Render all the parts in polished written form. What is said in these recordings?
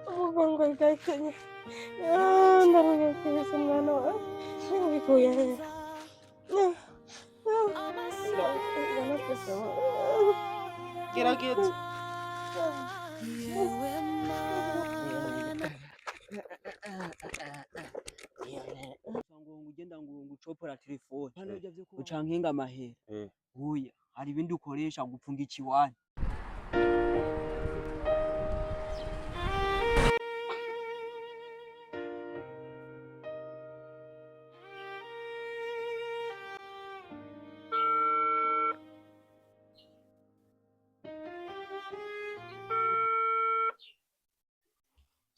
umugongo gakenye ndaruye kwese mwana wa bikuye gerageza ugenda ngo ucopora telefone ucankenga amahera oya hari ibindi ukoresha gupfunga ikiwani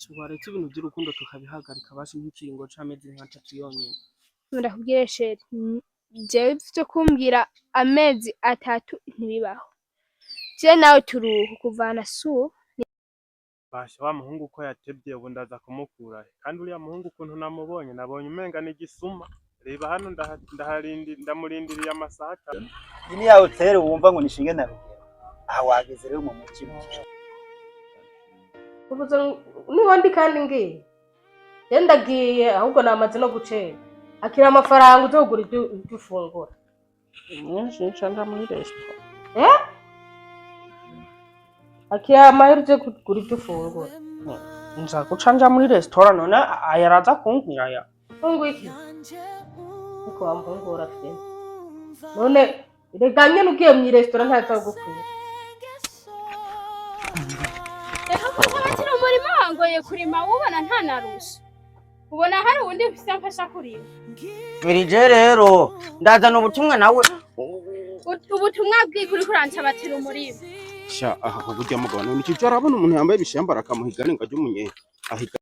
Subaretse ibintu by'urukundo tukabihagarika basi nk'ikiringo c'amezi nka 3 yonyene. Ndakubwire sheri, jewe byo kumbwira amezi 3 ntibibaho. Je nawe turuhu kuvana su. Basha wa muhungu ko yatebye ubu ndaza kumukura. Kandi uriya muhungu ukuntu namubonye nabonye umenga ni gisuma. Reba hano ndamurindiriye amasaha 3. Ini ya hotel wumva ngo nishinge na rugero. Aha wageze rero mu mutima. Ubuze nubundi kandi ngiye yendagiye ahubwo namaze no gucera akira amafaranga uzogura idufungura nca nda muri restaurant akira amahera uze kugura idufungura nza guca nja muri restaurant none ayaraza kunkira ya ungwiki uko wambungura fe none reganye nugiye mu restaurant ntaza gukwiye Ngoye kurima ubona nta naruso ubona hari undi ufite mfasha kurima birije rero ndazana ubutumwa nawe ubutumwa bw'ikuri kuranca batira umurima sha aha burya mugabo none cyo arabona umuntu yambaye ibishambara akamuhigana ngo ajye umunye ahiga